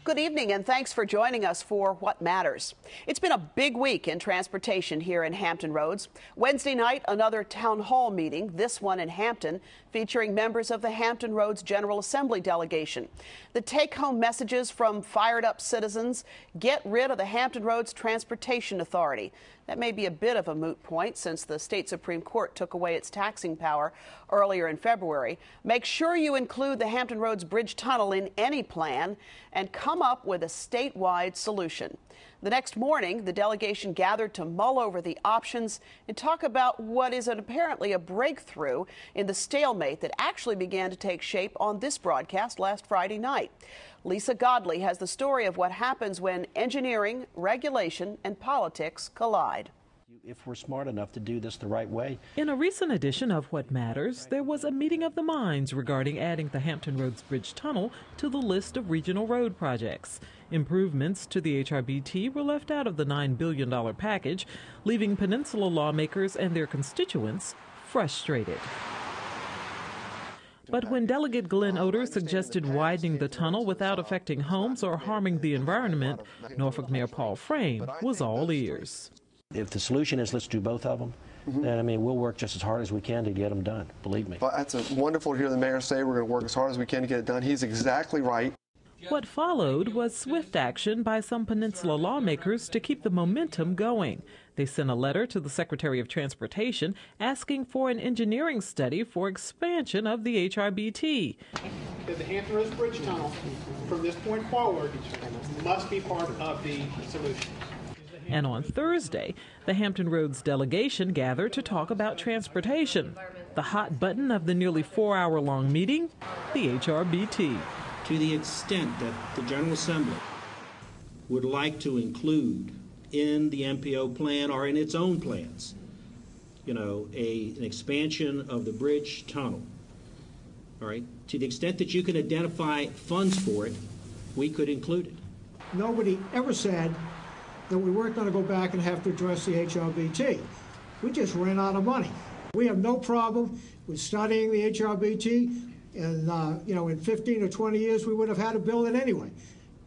Good evening, and thanks for joining us for What Matters. It's been a big week in transportation here in Hampton Roads. Wednesday night, another town hall meeting, this one in Hampton, featuring members of the Hampton Roads General Assembly delegation. The take-home messages from fired-up citizens: get rid of the Hampton Roads Transportation Authority. That may be a bit of a moot point since the state Supreme Court took away its taxing power earlier in February. Make sure you include the Hampton Roads Bridge Tunnel in any plan and come up with a statewide solution. The next morning, the delegation gathered to mull over the options and talk about what is apparently a breakthrough in the stalemate that actually began to take shape on this broadcast last Friday night. Lisa Godley has the story of what happens when engineering, regulation, and politics collide. If we're smart enough to do this the right way. In a recent edition of What Matters, there was a meeting of the minds regarding adding the Hampton Roads Bridge Tunnel to the list of regional road projects. Improvements to the HRBT were left out of the $9 billion package, leaving Peninsula lawmakers and their constituents frustrated. But when Delegate Glenn Oder suggested widening the tunnel without affecting homes or harming the environment, Norfolk Mayor Paul Frame was all ears. If the solution is let's do both of them, then we'll work just as hard as we can to get them done, believe me. Well, that's wonderful to hear the mayor say we're going to work as hard as we can to get it done. He's exactly right. What followed was swift action by some Peninsula lawmakers to keep the momentum going. They sent a letter to the Secretary of Transportation asking for an engineering study for expansion of the HRBT. The Hampton Roads Bridge Tunnel, from this point forward, must be part of the solution. And on Thursday, the Hampton Roads delegation gathered to talk about transportation. The hot button of the nearly 4-hour-long meeting, the HRBT. To the extent that the General Assembly would like to include in the MPO plan or in its own plans, an expansion of the bridge tunnel, all right, to the extent that you can identify funds for it, we could include it. Nobody ever said that we weren't going to go back and have to address the HRBT. We just ran out of money. We have no problem with studying the HRBT, and in 15 or 20 years we would have had to build it anyway.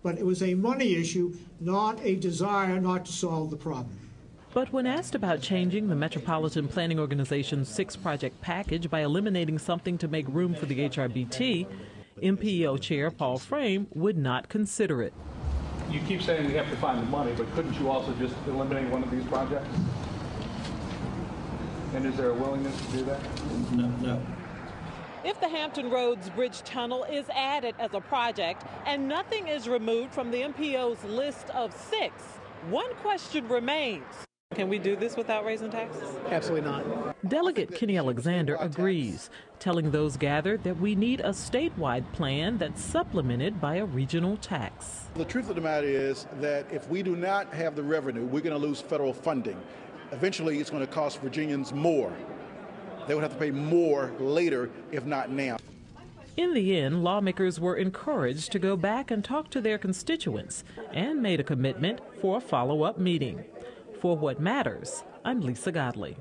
But it was a money issue, not a desire not to solve the problem. But when asked about changing the Metropolitan Planning Organization's 6-project package by eliminating something to make room for the HRBT, MPO Chair Paul Frame would not consider it. You keep saying we have to find the money, but couldn't you also just eliminate one of these projects? And is there a willingness to do that? No. If the Hampton Roads Bridge Tunnel is added as a project and nothing is removed from the MPO's list of 6, one question remains. Can we do this without raising taxes? Absolutely not. Delegate Kenny Alexander agrees, telling those gathered that we need a statewide plan that's supplemented by a regional tax. The truth of the matter is that if we do not have the revenue, we're going to lose federal funding. Eventually, it's going to cost Virginians more. They would have to pay more later, if not now. In the end, lawmakers were encouraged to go back and talk to their constituents and made a commitment for a follow-up meeting. For What Matters, I'm Lisa Godley.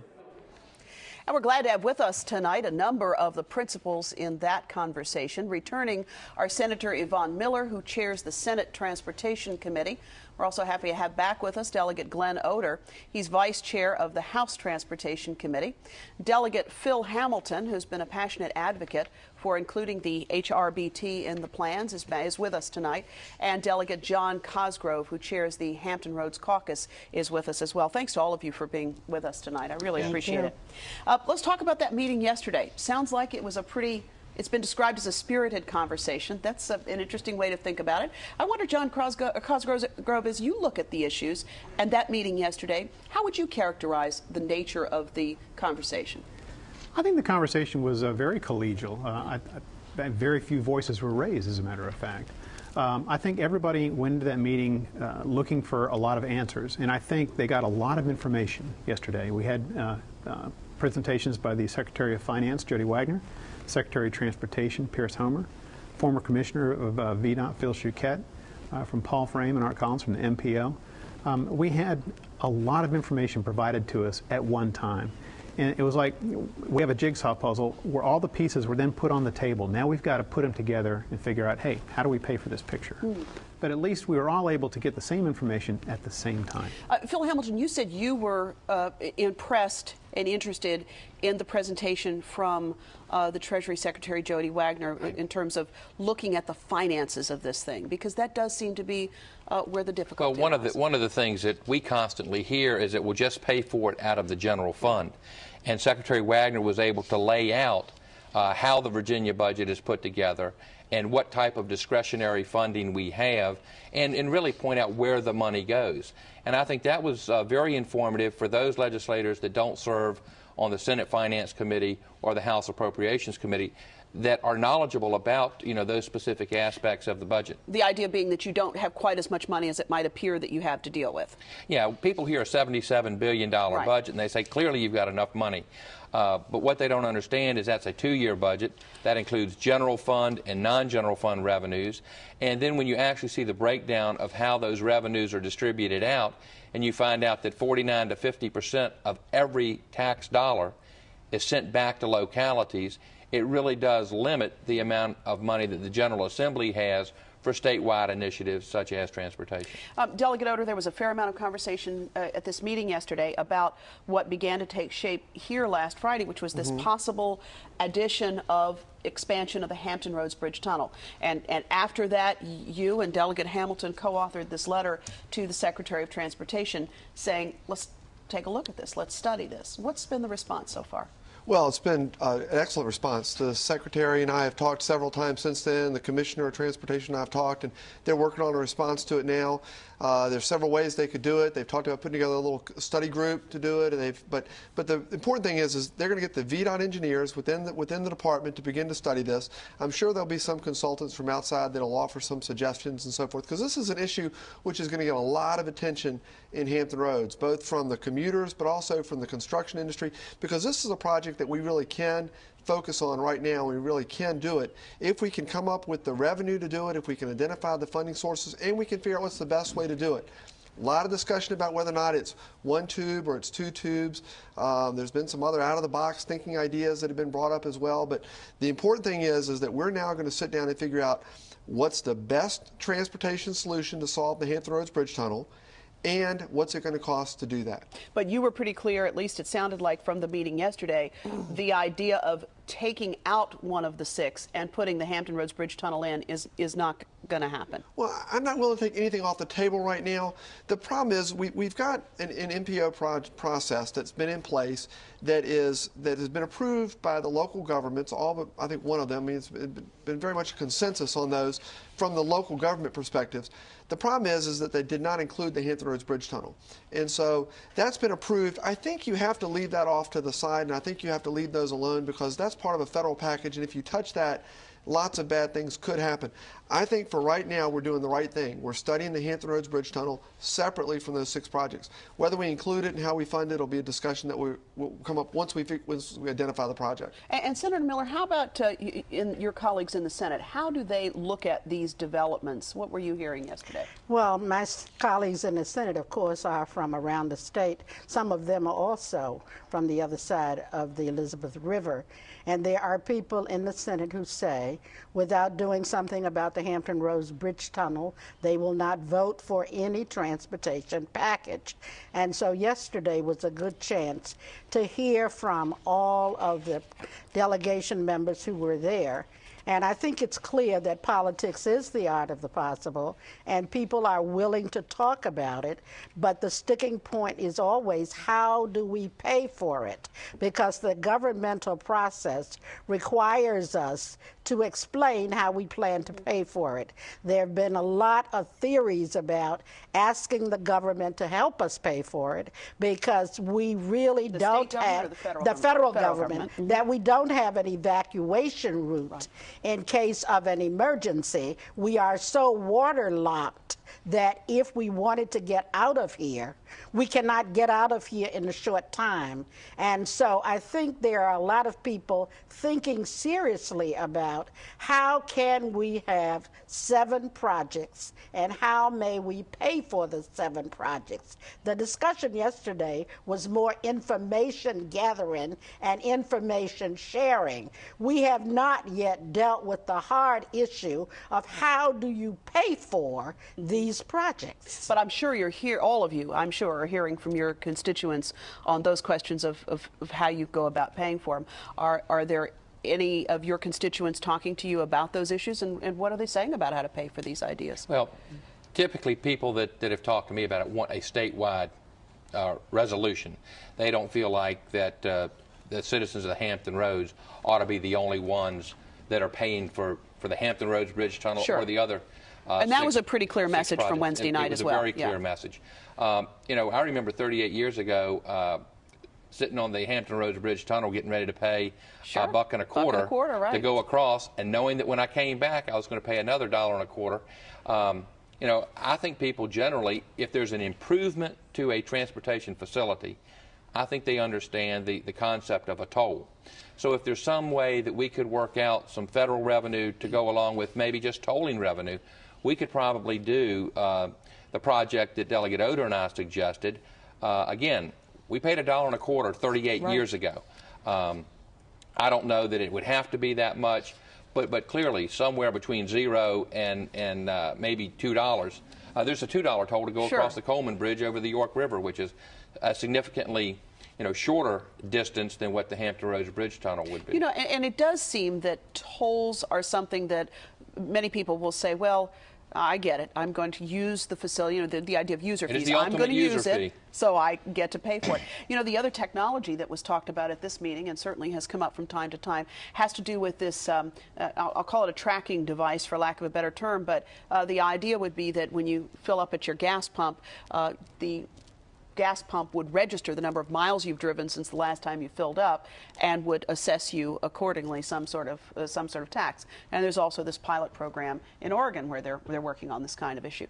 And we're glad to have with us tonight a number of the principals in that conversation. Returning are Senator Yvonne Miller, who chairs the Senate Transportation Committee. We're also happy to have back with us Delegate Glenn Oder. He's vice chair of the House Transportation Committee. Delegate Phil Hamilton, who's been a passionate advocate for including the HRBT in the plans, is with us tonight. And Delegate John Cosgrove, who chairs the Hampton Roads Caucus, is with us as well. Thanks to all of you for being with us tonight. I really appreciate it. Let's talk about that meeting yesterday. Sounds like it was it's been described as a spirited conversation. That's an interesting way to think about it. I wonder, John Cosgrove, as you look at the issues and that meeting yesterday, how would you characterize the nature of the conversation? I think the conversation was very collegial. Very few voices were raised, as a matter of fact. I think everybody went into that meeting looking for a lot of answers, and I think they got a lot of information yesterday. We had presentations by the Secretary of Finance, Jodi Wagner, Secretary of Transportation, Pierce Homer, former Commissioner of VDOT, Phil Shuquette, from Paul Frame and Art Collins from the MPO. We had a lot of information provided to us at one time. And it was like we have a jigsaw puzzle where all the pieces were then put on the table. Now we've got to put them together and figure out, hey, how do we pay for this picture? but at least we were all able to get the same information at the same time. Phil Hamilton, you said you were impressed and interested in the presentation from the Treasury Secretary Jodi Wagner in terms of looking at the finances of this thing, because that does seem to be where the difficulty lies. One of the things that we constantly hear is that we'll just pay for it out of the general fund. And Secretary Wagner was able to lay out how the Virginia budget is put together and what type of discretionary funding we have, and really point out where the money goes. And I think that was very informative for those legislators that don't serve on the Senate Finance Committee or the House Appropriations Committee that are knowledgeable about, those specific aspects of the budget. The idea being that you don't have quite as much money as it might appear that you have to deal with. Yeah, people hear a $77 billion budget and they say, clearly you've got enough money. But what they don't understand is that's a 2-year budget. That includes general fund and non-general fund revenues. And then when you actually see the breakdown of how those revenues are distributed out, and you find out that 49 to 50% of every tax dollar is sent back to localities, it really does limit the amount of money that the General Assembly has for statewide initiatives such as transportation. Delegate Oder, there was a fair amount of conversation at this meeting yesterday about what began to take shape here last Friday, which was this possible addition of expansion of the Hampton Roads Bridge Tunnel. And after that, you and Delegate Hamilton co-authored this letter to the Secretary of Transportation saying, let's take a look at this, let's study this. What's been the response so far? Well, it's been an excellent response. The Secretary and I have talked several times since then. The Commissioner of Transportation and I have talked, and they're working on a response to it now. There's several ways they could do it. They've talked about putting together a little study group to do it. And but the important thing is they're going to get the VDOT engineers within the department to begin to study this. I'm sure there'll be some consultants from outside that'll offer some suggestions and so forth, because this is an issue which is going to get a lot of attention in Hampton Roads, both from the commuters but also from the construction industry, because this is a project that we really can focus on right now. We really can do it if we can come up with the revenue to do it, if we can identify the funding sources, and we can figure out what's the best way to do it. A lot of discussion about whether or not it's one tube or it's 2 tubes. There's been some other out-of-the-box thinking ideas that have been brought up as well. But the important thing is that we're now going to sit down and figure out what's the best transportation solution to solve the Hampton Roads Bridge Tunnel, and what's it going to cost to do that. But you were pretty clear, at least it sounded like from the meeting yesterday, the idea of taking out one of the 6 and putting the Hampton Roads Bridge Tunnel in is not going to happen. Well, I'm not willing to take anything off the table right now. The problem is we've got an MPO process that's been in place that has been approved by the local governments, all but I think one of them. I mean, it's been very much a consensus on those from the local government perspectives. The problem is that they did not include the Hampton Roads Bridge Tunnel. And so that's been approved. I think you have to leave that off to the side, and I think you have to leave those alone, because that's part of a federal package, and if you touch that, lots of bad things could happen. I think for right now we're doing the right thing. We're studying the Hampton Roads Bridge Tunnel separately from those 6 projects. Whether we include it and how we fund it will be a discussion that will come up once we identify the project. And Senator Miller, how about your colleagues in the Senate? How do they look at these developments? What were you hearing yesterday? Well, my colleagues in the Senate, of course, are from around the state. Some of them are also from the other side of the Elizabeth River. And there are people in the Senate who say, without doing something about the Hampton Roads Bridge Tunnel, they will not vote for any transportation package. And so yesterday was a good chance to hear from all of the delegation members who were there. And I think it's clear that politics is the art of the possible, and people are willing to talk about it, but the sticking point is always, how do we pay for it? Because the governmental process requires us to explain how we plan to pay for it. There have been a lot of theories about asking the government to help us pay for it, because we really don't have the federal government, that we don't have an evacuation route in case of an emergency. We are so waterlocked that if we wanted to get out of here, we cannot get out of here in a short time. And so I think there are a lot of people thinking seriously about how can we have 7 projects and how may we pay for the 7 projects. The discussion yesterday was more information gathering and information sharing. We have not yet dealt with the hard issue of how do you pay for these projects. But I'm sure you're here, all of you, I'm sure, are hearing from your constituents on those questions of how you go about paying for them. Are there any of your constituents talking to you about those issues, and what are they saying about how to pay for these ideas? Well, typically people that have talked to me about it want a statewide resolution. They don't feel like that the citizens of the Hampton Roads ought to be the only ones that are paying for the Hampton Roads Bridge Tunnel or the other. And that was a pretty clear message from Wednesday night as well. It was a very clear message. You know, I remember 38 years ago sitting on the Hampton Roads Bridge Tunnel getting ready to pay $1.25 to go across, and knowing that when I came back I was going to pay another $1.25. You know, I think people generally, if there's an improvement to a transportation facility, I think they understand the concept of a toll. So if there's some way that we could work out some federal revenue to go along with maybe just tolling revenue, we could probably do the project that Delegate Oder and I suggested. Again, we paid $1.25 38 years ago. I don't know that it would have to be that much, but clearly somewhere between 0 and maybe $2. There's a $2 toll to go across the Coleman Bridge over the York River, which is a significantly shorter distance than what the Hampton Roads Bridge Tunnel would be. You know, and it does seem that tolls are something that many people will say, well, I get it. I'm going to use the facility, you know, the idea of user fees. I'm going to use it, so I get to pay for it. You know, the other technology that was talked about at this meeting, and certainly has come up from time to time, has to do with this, I'll call it a tracking device for lack of a better term, but the idea would be that when you fill up at your gas pump, the gas pump would register the number of miles you've driven since the last time you filled up and would assess you accordingly some sort of tax. And there's also this pilot program in Oregon where they're working on this kind of issue.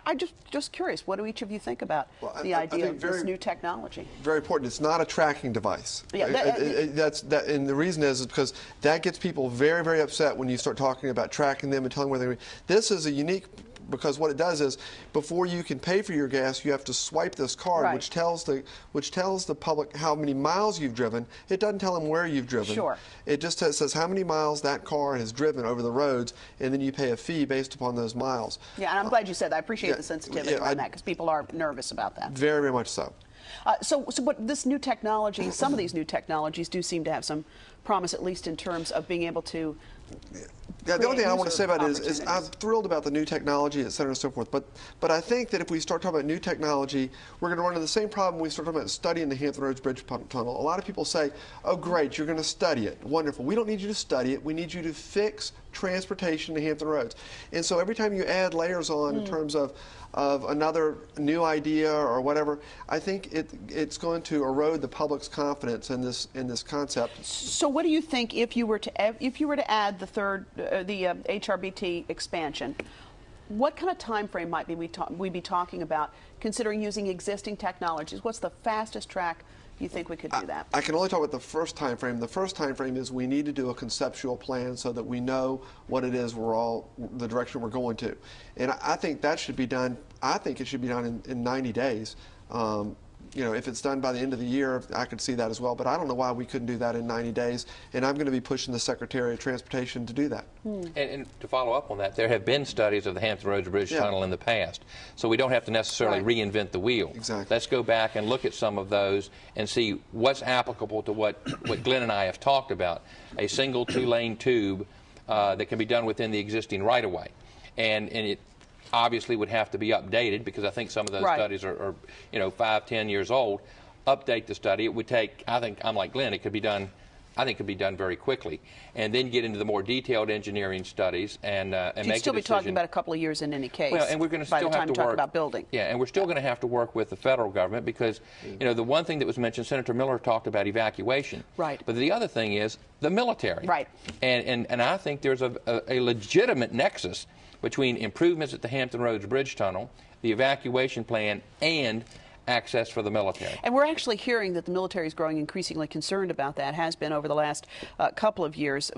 I just curious, what do each of you think about the idea of this new technology? Very important. It's not a tracking device. Yeah, and the reason is because that gets people very, very upset when you start talking about tracking them and telling where they're going. This is a unique, because what it does is, before you can pay for your gas, you have to swipe this card, which tells the public how many miles you've driven. It doesn't tell them where you've driven. It just says how many miles that car has driven over the roads, and then you pay a fee based upon those miles. Yeah, and I'm glad you said that. I appreciate the sensitivity around that, because people are nervous about that. Very, very much so. But this new technology, some of these new technologies do seem to have some promise, at least in terms of being able to. Yeah, the only thing I want to say about it is I'm thrilled about the new technology, et cetera, and so forth. But I think that if we start talking about new technology, we're going to run into the same problem when we start talking about studying the Hampton Roads Bridge Tunnel. A lot of people say, oh, great, you're going to study it. Wonderful. We don't need you to study it. We need you to fix transportation to Hampton Roads. And so every time you add layers on in terms of another new idea or whatever, I think it's going to erode the public's confidence in this concept. So what do you think if you were to add the third the HRBT expansion? What kind of time frame might we be talking about, considering using existing technologies? What's the fastest track you think we could do that? I can only talk about the first time frame. The first time frame is we need to do a conceptual plan so that we know what it is the direction we're going to. And I think that should be done. I think it should be done in 90 days. You know, if it's done by the end of the year, I could see that as well. But I don't know why we couldn't do that in 90 days. And I'm going to be pushing the Secretary of Transportation to do that. And to follow up on that, there have been studies of the Hampton Roads Bridge Tunnel in the past. So we don't have to necessarily reinvent the wheel. Exactly. Let's go back and look at some of those and see what's applicable to what Glenn and I have talked about. A single 2-lane tube that can be done within the existing right-of-way. And it obviously would have to be updated, because I think some of those studies are 5, 10 years old. Update the study. It would take, I think, I'm like Glenn, it could be done, I think it could be done very quickly. And then get into the more detailed engineering studies and make a decision. You'd still be talking about a couple of years in any case. Well, and we're going to still have to talk about building. Yeah, and we're still going to have to work with the federal government, because, the one thing that was mentioned, Senator Miller talked about evacuation. Right. But the other thing is the military. Right. And I think there's a legitimate nexus between improvements at the Hampton Roads Bridge Tunnel, the evacuation plan, and access for the military. And we're actually hearing that the military is growing increasingly concerned about that, has been over the last couple of years.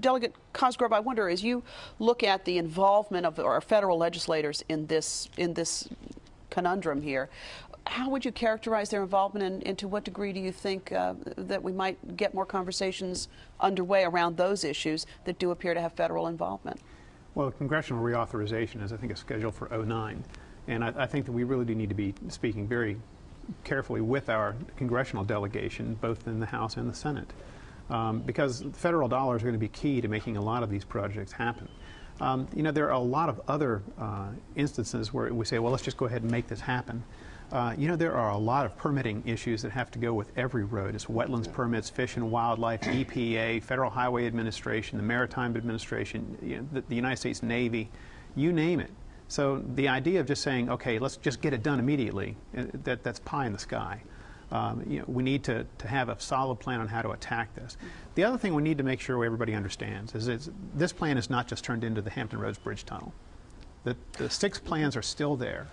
Delegate Cosgrove, I wonder, as you look at the involvement of our federal legislators in this conundrum here, how would you characterize their involvement, and to what degree do you think that we might get more conversations underway around those issues that do appear to have federal involvement? Well, congressional reauthorization is, I think, scheduled for '09. And I think that we really do need to be speaking very carefully with our congressional delegation, both in the House and the Senate, because federal dollars are going to be key to making a lot of these projects happen. You know, there are a lot of other instances where we say, well, let's just go ahead and make this happen. You know, there are a lot of permitting issues that have to go with every road. It's wetlands permits, Fish and Wildlife, EPA, Federal Highway Administration, the Maritime Administration, you know, the United States Navy, you name it. So the idea of just saying, okay, let's just get it done immediately, that's pie in the sky. You know, we need to have a solid plan on how to attack this. The other thing we need to make sure everybody understands is this plan is not just turned into the Hampton Roads Bridge Tunnel. The 6 plans are still there,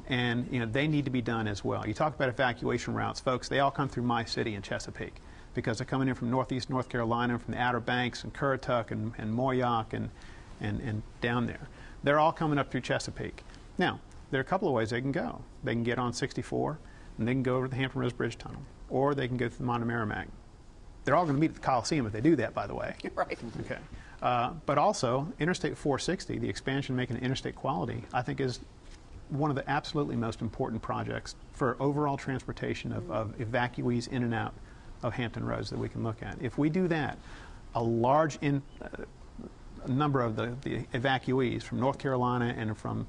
and you know, they need to be done as well. You talk about evacuation routes, folks, they all come through my city in Chesapeake, because they're coming in from northeast North Carolina, from the Outer Banks and Currituck and Moyock and down there. They're all coming up through Chesapeake. Now, there are a couple of ways they can go. They can get on 64, and they can go over the Hampton Roads Bridge Tunnel, or they can go through the Montgomery. They're all going to meet at the Coliseum if they do that, by the way. Right. Okay. But also, Interstate 460, the expansion making it interstate quality, I think is one of the absolutely most important projects for overall transportation of evacuees in and out of Hampton Roads that we can look at. If we do that, a large number of the evacuees from North Carolina and from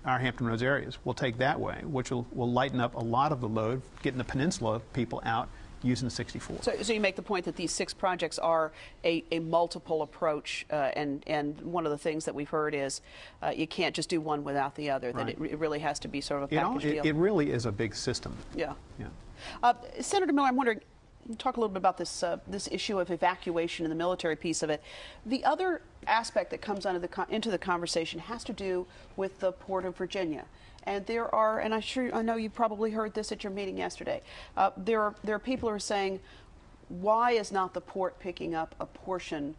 our Hampton Roads areas will take that way, which will lighten up a lot of the load, getting the Peninsula people out using the 64. So you make the point that these 6 projects are a multiple approach, and one of the things that we've heard is you can't just do one without the other, right. That it really has to be sort of a package deal. It really is a big system. Yeah. Yeah. Senator Miller, I'm wondering, talk a little bit about this this issue of evacuation and the military piece of it. The other aspect that comes into the conversation has to do with the Port of Virginia. And there are, and I know you probably heard this at your meeting yesterday, there are people who are saying, why is not the port picking up a portion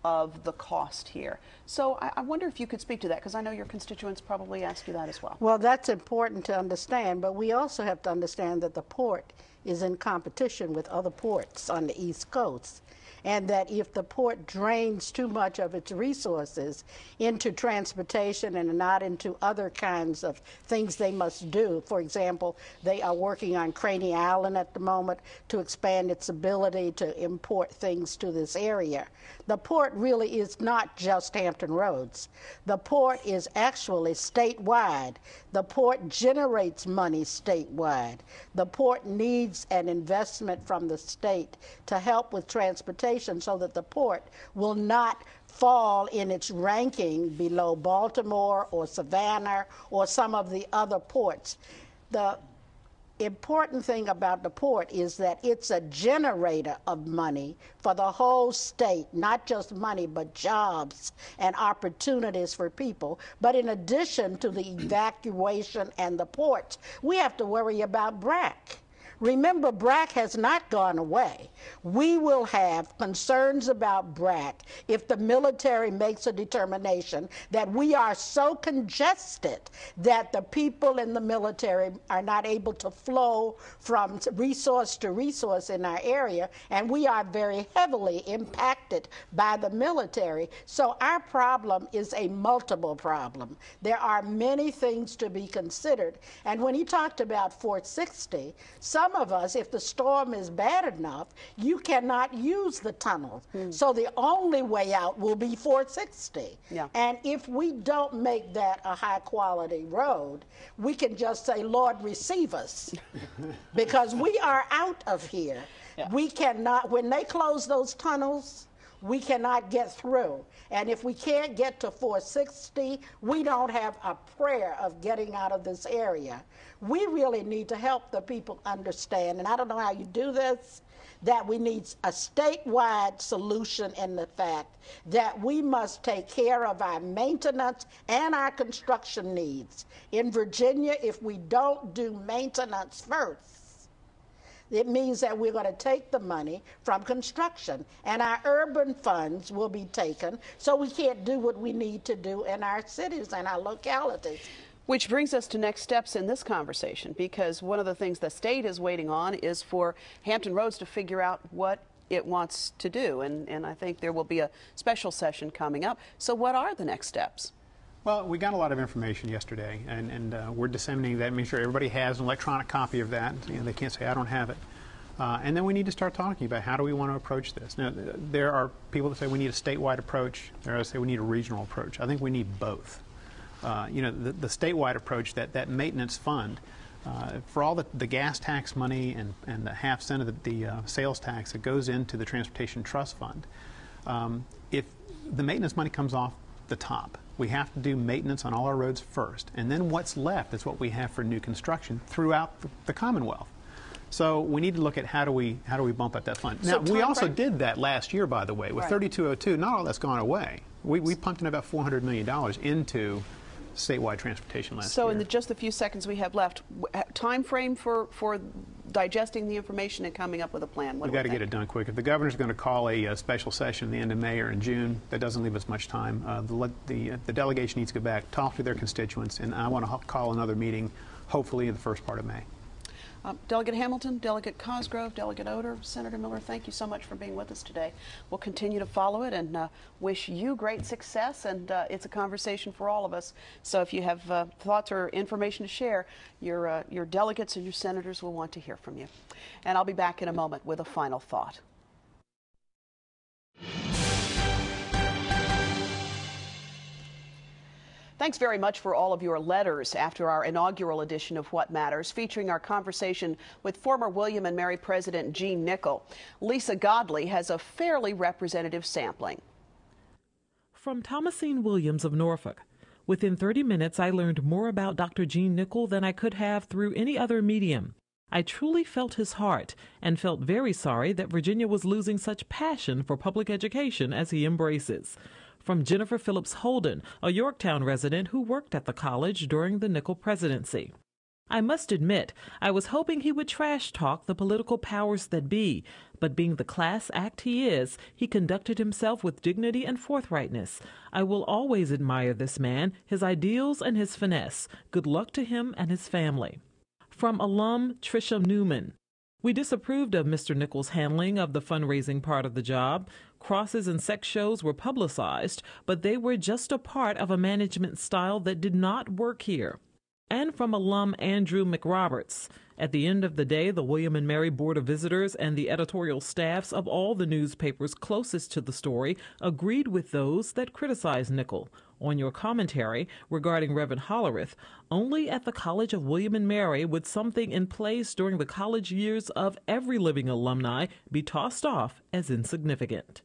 of the cost here? So I wonder if you could speak to that, because I know your constituents probably ask you that as well. Well, that's important to understand, but we also have to understand that the port is in competition with other ports on the East Coast, and that if the port drains too much of its resources into transportation and not into other kinds of things they must do. For example, they are working on Craney Island at the moment to expand its ability to import things to this area. The port really is not just Hampton Roads. The port is actually statewide. The port generates money statewide. The port needs an investment from the state to help with transportation, so that the port will not fall in its ranking below Baltimore or Savannah or some of the other ports. The important thing about the port is that it's a generator of money for the whole state, not just money, but jobs and opportunities for people. But in addition to the evacuation and the ports, we have to worry about BRAC. Remember, BRAC has not gone away. We will have concerns about BRAC if the military makes a determination that we are so congested that the people in the military are not able to flow from resource to resource in our area, and we are very heavily impacted by the military. So our problem is a multiple problem. There are many things to be considered. And when he talked about 460, some of us, if the storm is bad enough, you cannot use the tunnel. So the only way out will be 460. Yeah. And if we don't make that a high quality road, we can just say, Lord, receive us, because we are out of here. Yeah. We cannot, when they close those tunnels, we cannot get through. And if we can't get to 460, we don't have a prayer of getting out of this area. We really need to help the people understand, and I don't know how you do this, that we need a statewide solution in the fact that we must take care of our maintenance and our construction needs. In Virginia, if we don't do maintenance first, it means that we're going to take the money from construction, and our urban funds will be taken, so we can't do what we need to do in our cities and our localities. Which brings us to next steps in this conversation, because one of the things the state is waiting on is for Hampton Roads to figure out what it wants to do, and I think there will be a special session coming up. So what are the next steps? Well, we got a lot of information yesterday, and we're disseminating that, making sure everybody has an electronic copy of that. You know, they can't say, I don't have it. And then we need to start talking about how do we want to approach this. Now, there are people that say we need a statewide approach. There are others that say we need a regional approach. I think we need both. You know, the statewide approach, that maintenance fund, for all the gas tax money and the half cent of the sales tax that goes into the Transportation Trust Fund, if the maintenance money comes off the top, we have to do maintenance on all our roads first, and then what's left is what we have for new construction throughout the Commonwealth. So we need to look at how do we bump up that fund. Now, we also did that last year, by the way, with 3202. Not all that's gone away. We pumped in about $400 million into statewide transportation last year. So in just the few seconds we have left, time frame for digesting the information and coming up with a plan? We've got to get it done quick. If the governor's going to call a special session at the end of May or in June, that doesn't leave us much time. The delegation needs to go back, talk to their constituents, and I want to call another meeting hopefully in the first part of May. Delegate Hamilton, Delegate Cosgrove, Delegate Oder, Senator Miller, thank you so much for being with us today. We'll continue to follow it and wish you great success, and it's a conversation for all of us. So if you have thoughts or information to share, your delegates and your senators will want to hear from you. And I'll be back in a moment with a final thought. Thanks very much for all of your letters after our inaugural edition of What Matters, featuring our conversation with former William and Mary President Jean Nickel. Lisa Godley has a fairly representative sampling. From Thomasine Williams of Norfolk. Within 30 minutes, I learned more about Dr. Jean Nickel than I could have through any other medium. I truly felt his heart and felt very sorry that Virginia was losing such passion for public education as he embraces. From Jennifer Phillips Holden, a Yorktown resident who worked at the college during the Nickel presidency. I must admit, I was hoping he would trash talk the political powers that be, but being the class act he is, he conducted himself with dignity and forthrightness. I will always admire this man, his ideals and his finesse. Good luck to him and his family. From alum Tricia Newman. We disapproved of Mr. Nickel's handling of the fundraising part of the job. Crosses and sex shows were publicized, but they were just a part of a management style that did not work here. And from alum Andrew McRoberts. At the end of the day, the William and Mary Board of Visitors and the editorial staffs of all the newspapers closest to the story agreed with those that criticized Nickel. On your commentary regarding Reverend Hollerith, only at the College of William and Mary would something in place during the college years of every living alumni be tossed off as insignificant.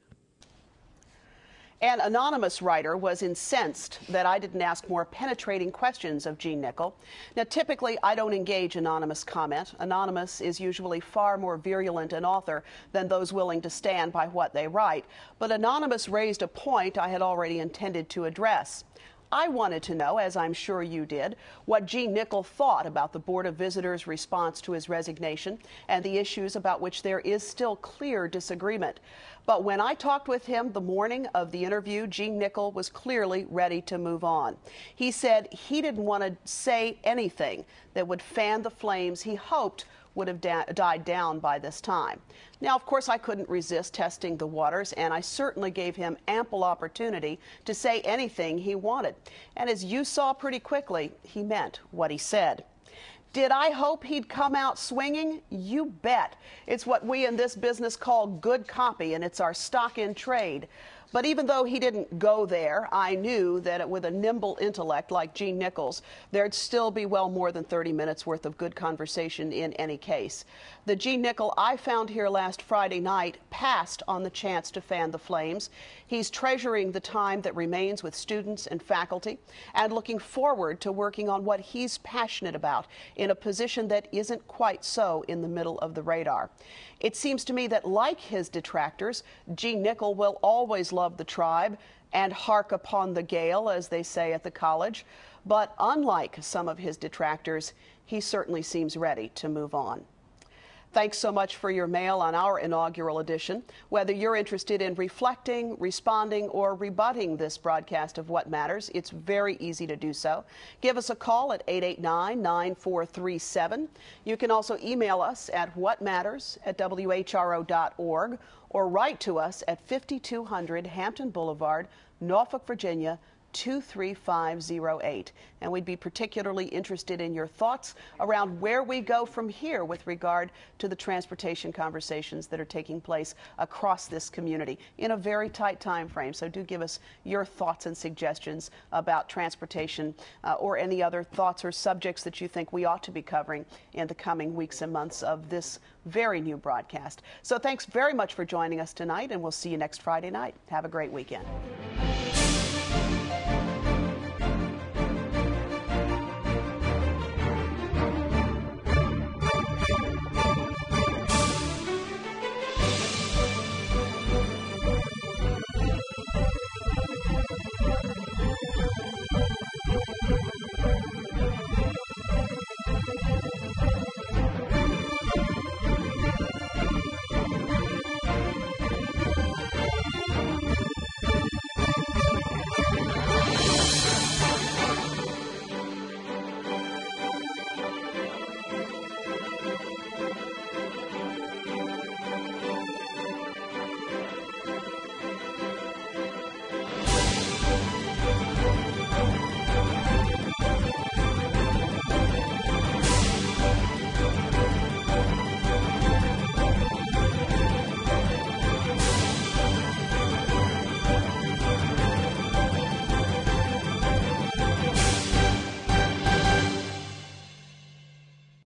An anonymous writer was incensed that I didn't ask more penetrating questions of Jean Nickel. Now, typically, I don't engage anonymous comment. Anonymous is usually far more virulent an author than those willing to stand by what they write. But Anonymous raised a point I had already intended to address. I wanted to know, as I'm sure you did, what Jean Nickel thought about the Board of Visitors' response to his resignation and the issues about which there is still clear disagreement. But when I talked with him the morning of the interview, Jean Nickel was clearly ready to move on. He said he didn't want to say anything that would fan the flames he hoped would have died down by this time. Now, of course, I couldn't resist testing the waters, and I certainly gave him ample opportunity to say anything he wanted. And as you saw pretty quickly, he meant what he said. Did I hope he'd come out swinging? You bet. It's what we in this business call good copy, and it's our stock in trade. But even though he didn't go there, I knew that with a nimble intellect like Gene Nichols, there'd still be well more than 30 minutes worth of good conversation in any case. The Gene Nichol I found here last Friday night passed on the chance to fan the flames. He's treasuring the time that remains with students and faculty and looking forward to working on what he's passionate about in a position that isn't quite so in the middle of the radar. It seems to me that, like his detractors, Gene Nichol will always love the tribe and hark upon the gale, as they say at the college. But unlike some of his detractors, he certainly seems ready to move on. Thanks so much for your mail on our inaugural edition. Whether you're interested in reflecting, responding, or rebutting this broadcast of What Matters, it's very easy to do so. Give us a call at 889-9437. You can also email us at whatmatters@whro.org or write to us at 5200 Hampton Boulevard, Norfolk, Virginia, 23508. And we'd be particularly interested in your thoughts around where we go from here with regard to the transportation conversations that are taking place across this community in a very tight time frame. So do give us your thoughts and suggestions about transportation or any other thoughts or subjects that you think we ought to be covering in the coming weeks and months of this very new broadcast. So thanks very much for joining us tonight, and we'll see you next Friday night. Have a great weekend.